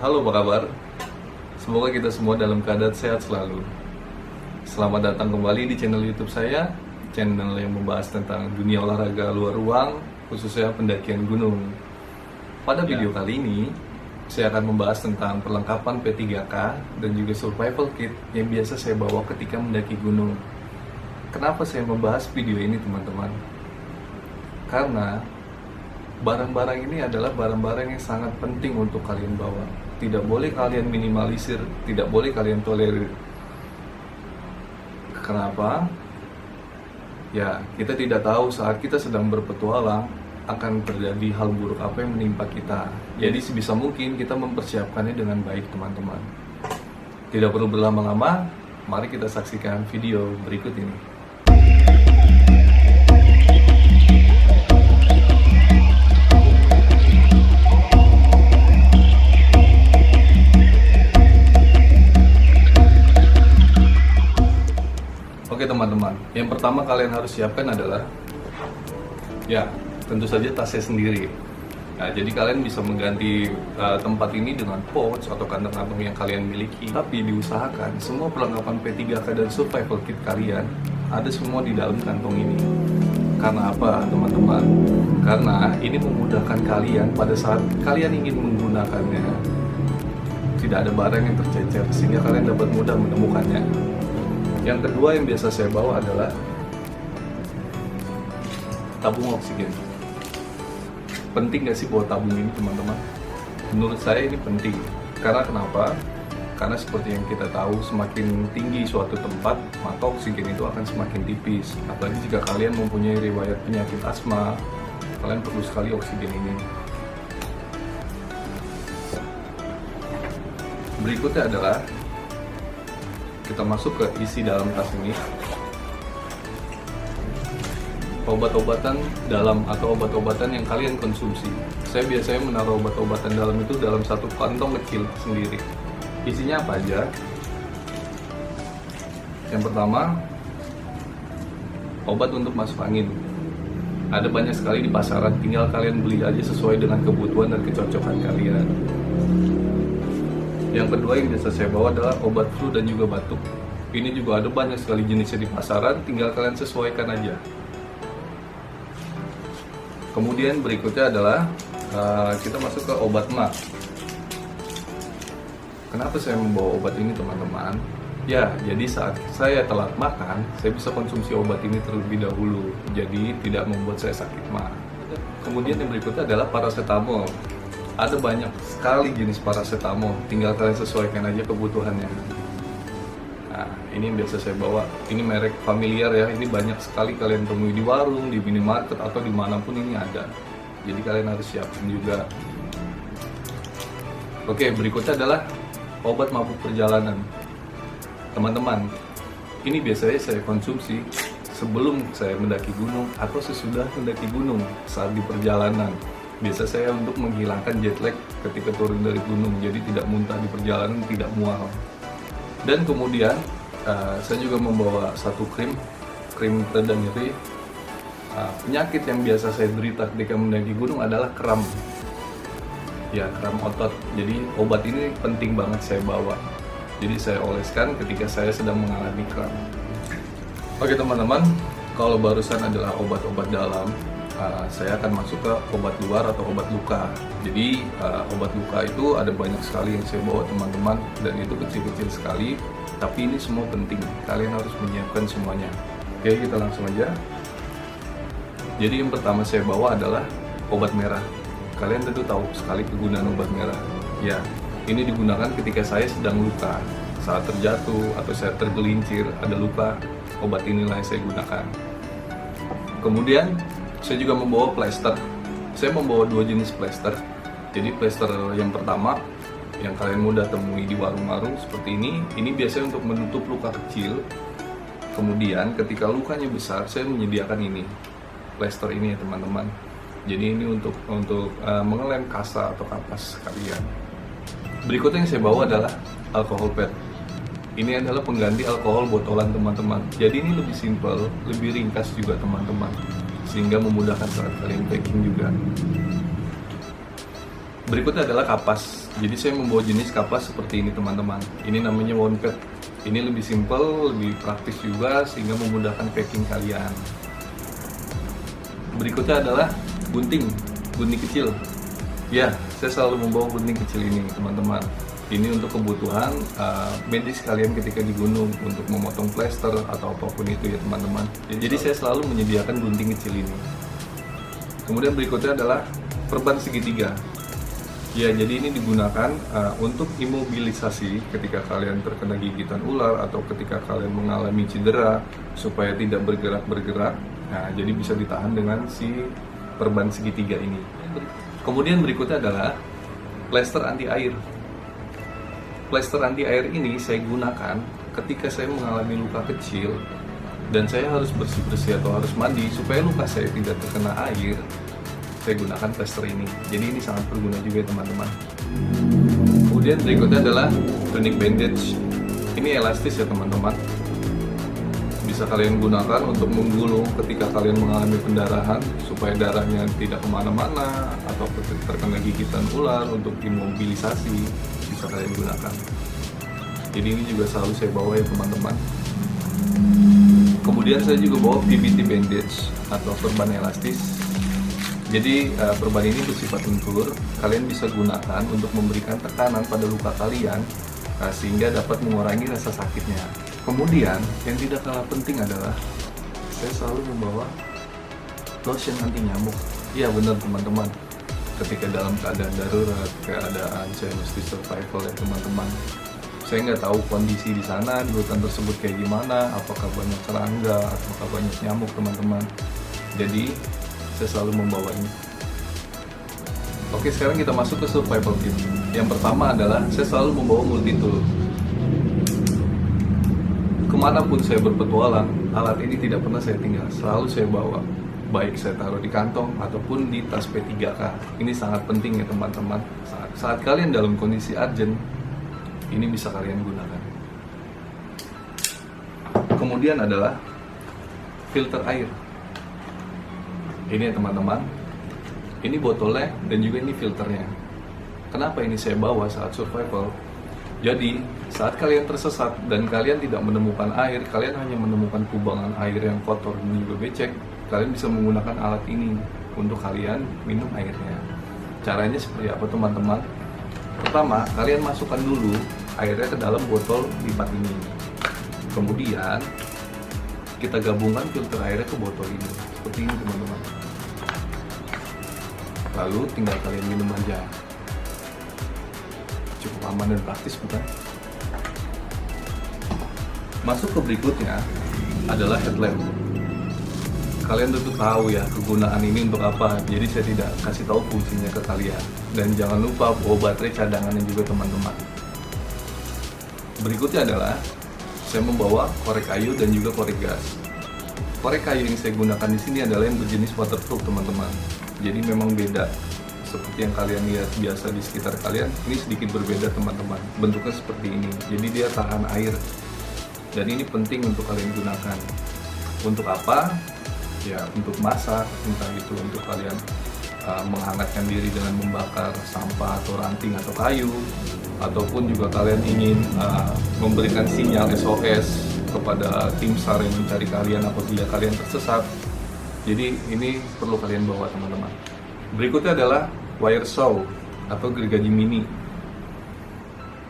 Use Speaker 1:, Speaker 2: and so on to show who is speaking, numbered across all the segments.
Speaker 1: Halo, apa kabar? Semoga kita semua dalam keadaan sehat selalu. Selamat datang kembali di channel YouTube saya, channel yang membahas tentang dunia olahraga luar ruang, khususnya pendakian gunung. Pada video kali ini, saya akan membahas tentang perlengkapan P3K dan juga survival kit yang biasa saya bawa ketika mendaki gunung. Kenapa saya membahas video ini, teman-teman? Karena barang-barang ini adalah barang-barang yang sangat penting untuk kalian bawa. Tidak boleh kalian minimalisir, tidak boleh kalian tolerir. Kenapa? Ya, kita tidak tahu saat kita sedang berpetualang akan terjadi hal buruk apa yang menimpa kita. Jadi sebisa mungkin kita mempersiapkannya dengan baik, teman-teman. Tidak perlu berlama-lama, mari kita saksikan video berikut ini. Oke teman-teman, yang pertama kalian harus siapkan adalah ya tentu saja tasnya sendiri. Nah, jadi kalian bisa mengganti tempat ini dengan pouch atau kantong-kantong yang kalian miliki. Tapi diusahakan semua perlengkapan P3K dan survival kit kalian ada semua di dalam kantong ini. Karena apa teman-teman? Karena ini memudahkan kalian pada saat kalian ingin menggunakannya. Tidak ada barang yang tercecer sehingga kalian dapat mudah menemukannya. Yang kedua yang biasa saya bawa adalah tabung oksigen. Penting gak sih bawa tabung ini, teman-teman? Menurut saya ini penting. Karena kenapa? Karena seperti yang kita tahu, semakin tinggi suatu tempat, maka oksigen itu akan semakin tipis. Apalagi jika kalian mempunyai riwayat penyakit asma, kalian perlu sekali oksigen ini. Berikutnya adalah kita masuk ke isi dalam tas ini, obat-obatan dalam atau obat-obatan yang kalian konsumsi. Saya biasanya menaruh obat-obatan dalam itu dalam satu kantong kecil sendiri. Isinya apa aja? Yang pertama, obat untuk masuk angin. Ada banyak sekali di pasaran, tinggal kalian beli aja sesuai dengan kebutuhan dan kecocokan kalian. Yang kedua yang biasa saya bawa adalah obat flu dan juga batuk. Ini juga ada banyak sekali jenisnya di pasaran, tinggal kalian sesuaikan aja. Kemudian berikutnya adalah kita masuk ke obat MA. Kenapa saya membawa obat ini, teman-teman? Ya, jadi saat saya telat makan, saya bisa konsumsi obat ini terlebih dahulu. Jadi tidak membuat saya sakit MA. Kemudian yang berikutnya adalah paracetamol. Ada banyak sekali jenis paracetamol, tinggal kalian sesuaikan aja kebutuhannya. Nah, ini yang biasa saya bawa. Ini merek familiar ya, ini banyak sekali kalian temui di warung, di minimarket, atau dimanapun ini ada. Jadi kalian harus siapin juga. Oke, berikutnya adalah obat mabuk perjalanan. Teman-teman, ini biasanya saya konsumsi sebelum saya mendaki gunung atau sesudah mendaki gunung saat di perjalanan. Biasa saya untuk menghilangkan jet lag ketika turun dari gunung, jadi tidak muntah di perjalanan, tidak mual. Dan kemudian saya juga membawa satu krim reda nyeri. Penyakit yang biasa saya derita ketika mendaki gunung adalah kram. Ya, kram otot. Jadi obat ini penting banget saya bawa. Jadi saya oleskan ketika saya sedang mengalami kram. Oke teman-teman, kalau barusan adalah obat-obat dalam, saya akan masuk ke obat luar atau obat luka. Jadi obat luka itu ada banyak sekali yang saya bawa, teman-teman, dan itu kecil-kecil sekali. Tapi ini semua penting, kalian harus menyiapkan semuanya. Oke, kita langsung aja. Jadi yang pertama saya bawa adalah obat merah. Kalian tentu tahu sekali kegunaan obat merah. Ya, ini digunakan ketika saya sedang luka, saat terjatuh atau saya tergelincir, ada luka, obat inilah yang saya gunakan. Kemudian saya juga membawa plester. Saya membawa dua jenis plester. Jadi plester yang pertama yang kalian mudah temui di warung-warung seperti ini biasanya untuk menutup luka kecil. Kemudian ketika lukanya besar, saya menyediakan ini, plester ini ya teman-teman. Jadi ini untuk mengelem kasa atau kapas kalian. Berikutnya yang saya bawa adalah alkohol pad. Ini adalah pengganti alkohol botolan, teman-teman. Jadi ini lebih simpel, lebih ringkas juga, teman-teman, sehingga memudahkan saat kalian packing juga. Berikutnya adalah kapas. Jadi saya membawa jenis kapas seperti ini teman-teman. Ini namanya wound pad. Ini lebih simple, lebih praktis juga sehingga memudahkan packing kalian. Berikutnya adalah gunting kecil. Ya, saya selalu membawa gunting kecil ini teman-teman. Ini untuk kebutuhan medis kalian ketika di gunung, untuk memotong plester atau apapun itu ya teman-teman. Jadi saya selalu menyediakan gunting kecil ini. Kemudian berikutnya adalah perban segitiga. Ya, jadi ini digunakan untuk imobilisasi ketika kalian terkena gigitan ular atau ketika kalian mengalami cedera supaya tidak bergerak-bergerak. Nah, jadi bisa ditahan dengan si perban segitiga ini. Kemudian berikutnya adalah plester anti air. Plester anti air ini saya gunakan ketika saya mengalami luka kecil dan saya harus bersih-bersih atau harus mandi supaya luka saya tidak terkena air. Saya gunakan plester ini. Jadi ini sangat berguna juga teman-teman. Kemudian berikutnya adalah tonic bandage. Ini elastis ya teman-teman. Bisa kalian gunakan untuk menggulung ketika kalian mengalami pendarahan supaya darahnya tidak kemana-mana atau terkena gigitan ular. Untuk imobilisasi bisa kalian gunakan. Jadi ini juga selalu saya bawa ya teman-teman. Kemudian saya juga bawa PBT bandage atau perban elastis. Jadi perban ini bersifat lentur, kalian bisa gunakan untuk memberikan tekanan pada luka kalian sehingga dapat mengurangi rasa sakitnya. Kemudian yang tidak kalah penting adalah saya selalu membawa lotion anti nyamuk. Iya benar teman-teman, ketika dalam keadaan darurat, keadaan saya mesti survival ya teman-teman. Saya nggak tahu kondisi di sana di hutan tersebut kayak gimana, apakah banyak serangga, apakah banyak nyamuk teman-teman. Jadi saya selalu membawanya. Oke, sekarang kita masuk ke survival kit. Yang pertama adalah saya selalu membawa multi tool. Kemanapun saya berpetualang, alat ini tidak pernah saya tinggal, selalu saya bawa. Baik saya taruh di kantong ataupun di tas P3K. Ini sangat penting ya teman-teman. Saat kalian dalam kondisi urgent, ini bisa kalian gunakan. Kemudian adalah filter air. Ini ya teman-teman, ini botolnya dan juga ini filternya. Kenapa ini saya bawa saat survival? Jadi saat kalian tersesat dan kalian tidak menemukan air, kalian hanya menemukan kubangan air yang kotor dan juga becek, kalian bisa menggunakan alat ini untuk kalian minum airnya. Caranya seperti apa teman-teman? Pertama, kalian masukkan dulu airnya ke dalam botol lipat ini. Kemudian kita gabungkan filter airnya ke botol ini. Seperti ini teman-teman. Lalu tinggal kalian minum aja. Cukup aman dan praktis bukan? Masuk ke berikutnya adalah headlamp. Kalian tentu tahu ya kegunaan ini untuk apa. Jadi saya tidak kasih tahu fungsinya ke kalian. Dan jangan lupa bawa baterai cadangannya juga teman-teman. Berikutnya adalah saya membawa korek kayu dan juga korek gas. Korek kayu yang saya gunakan di sini adalah yang berjenis waterproof teman-teman. Jadi memang beda seperti yang kalian lihat biasa di sekitar kalian. Ini sedikit berbeda teman-teman. Bentuknya seperti ini. Jadi dia tahan air. Dan ini penting untuk kalian gunakan. Untuk apa? Ya untuk masak, entah itu untuk kalian menghangatkan diri dengan membakar sampah atau ranting atau kayu, ataupun juga kalian ingin memberikan sinyal SOS kepada tim SAR yang mencari kalian apabila kalian tersesat. Jadi ini perlu kalian bawa teman-teman. Berikutnya adalah wire saw atau gergaji mini.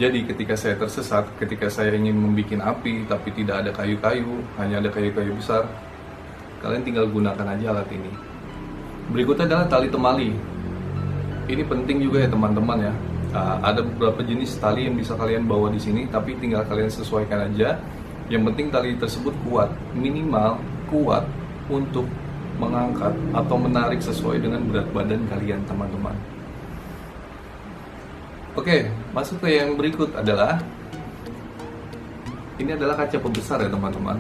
Speaker 1: Jadi ketika saya tersesat, ketika saya ingin membuat api tapi tidak ada kayu-kayu, hanya ada kayu-kayu besar, kalian tinggal gunakan aja alat ini. Berikutnya adalah tali temali. Ini penting juga ya teman-teman ya. Ada beberapa jenis tali yang bisa kalian bawa di sini, tapi tinggal kalian sesuaikan aja. Yang penting tali tersebut kuat, minimal kuat untuk mengangkat atau menarik sesuai dengan berat badan kalian teman-teman. Oke, masuk ke yang berikut adalah ini adalah kaca pembesar ya teman-teman.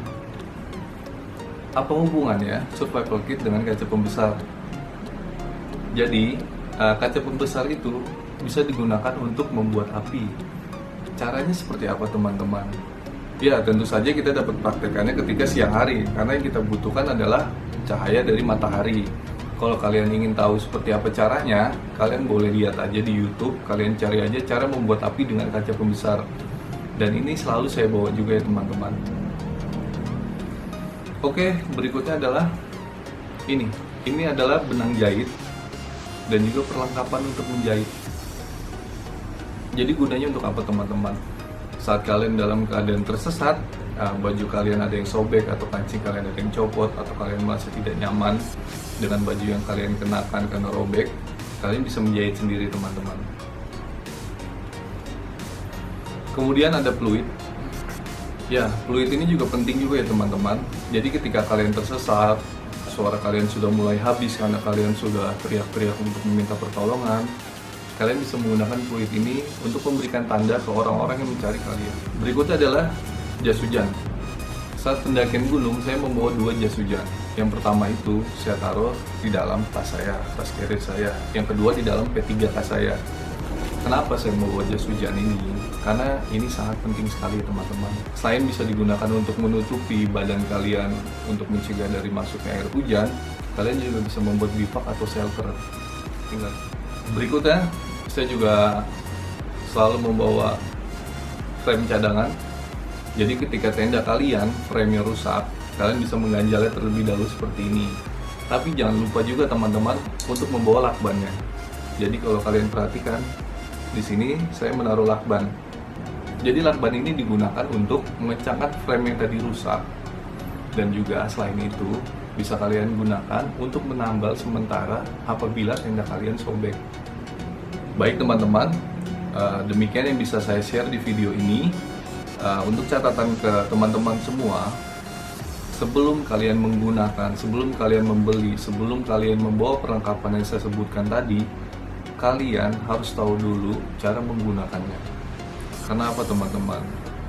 Speaker 1: Apa hubungannya survival kit dengan kaca pembesar? Jadi kaca pembesar itu bisa digunakan untuk membuat api. Caranya seperti apa teman-teman? Ya tentu saja kita dapat praktekannya ketika siang hari, karena yang kita butuhkan adalah cahaya dari matahari. Kalau kalian ingin tahu seperti apa caranya, kalian boleh lihat aja di YouTube. Kalian cari aja cara membuat api dengan kaca pembesar. Dan ini selalu saya bawa juga ya teman-teman. Oke, berikutnya adalah ini. Ini adalah benang jahit dan juga perlengkapan untuk menjahit. Jadi gunanya untuk apa teman-teman? Saat kalian dalam keadaan tersesat, baju kalian ada yang sobek atau kancing kalian ada yang copot, atau kalian merasa tidak nyaman dengan baju yang kalian kenakan karena robek, kalian bisa menjahit sendiri teman-teman. Kemudian ada fluid. Ya, fluid ini juga penting juga ya teman-teman. Jadi ketika kalian tersesat, suara kalian sudah mulai habis karena kalian sudah teriak-teriak untuk meminta pertolongan, kalian bisa menggunakan fluid ini untuk memberikan tanda ke orang-orang yang mencari kalian. Berikutnya adalah jas hujan. Saat pendakian gunung, saya membawa 2 jas hujan. Yang pertama itu saya taruh di dalam tas saya, tas carrier saya. Yang kedua di dalam P3K saya. Kenapa saya membawa jas hujan ini? Karena ini sangat penting sekali teman-teman. Selain bisa digunakan untuk menutupi badan kalian untuk mencegah dari masuknya air hujan, kalian juga bisa membuat bivak atau shelter. Berikutnya, saya juga selalu membawa frame cadangan. Jadi ketika tenda kalian frame-nya rusak, kalian bisa mengganjalnya terlebih dahulu seperti ini. Tapi jangan lupa juga teman-teman untuk membawa lakbannya. Jadi kalau kalian perhatikan, di sini saya menaruh lakban. Jadi lakban ini digunakan untuk memecahkan frame yang tadi rusak. Dan juga selain itu, bisa kalian gunakan untuk menambal sementara apabila tenda kalian sobek. Baik teman-teman, demikian yang bisa saya share di video ini. Untuk catatan ke teman-teman semua, sebelum kalian menggunakan, sebelum kalian membeli, sebelum kalian membawa perlengkapan yang saya sebutkan tadi, kalian harus tahu dulu cara menggunakannya. Karena apa teman-teman?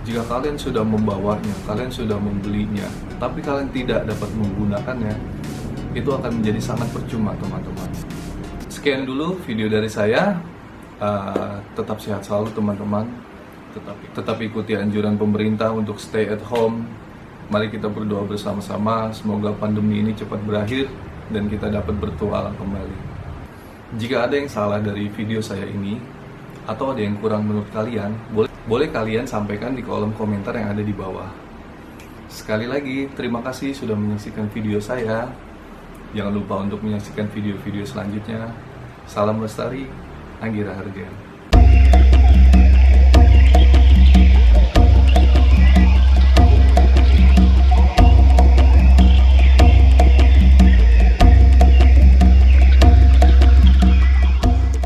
Speaker 1: Jika kalian sudah membawanya, kalian sudah membelinya, tapi kalian tidak dapat menggunakannya, itu akan menjadi sangat percuma teman-teman. Sekian dulu video dari saya. Tetap sehat selalu teman-teman. Tetap ikuti anjuran pemerintah untuk stay at home. Mari kita berdoa bersama-sama, semoga pandemi ini cepat berakhir dan kita dapat bertualang kembali. Jika ada yang salah dari video saya ini, atau ada yang kurang menurut kalian, boleh kalian sampaikan di kolom komentar yang ada di bawah. Sekali lagi, terima kasih sudah menyaksikan video saya. Jangan lupa untuk menyaksikan video-video selanjutnya. Salam lestari, Anggira Hardian.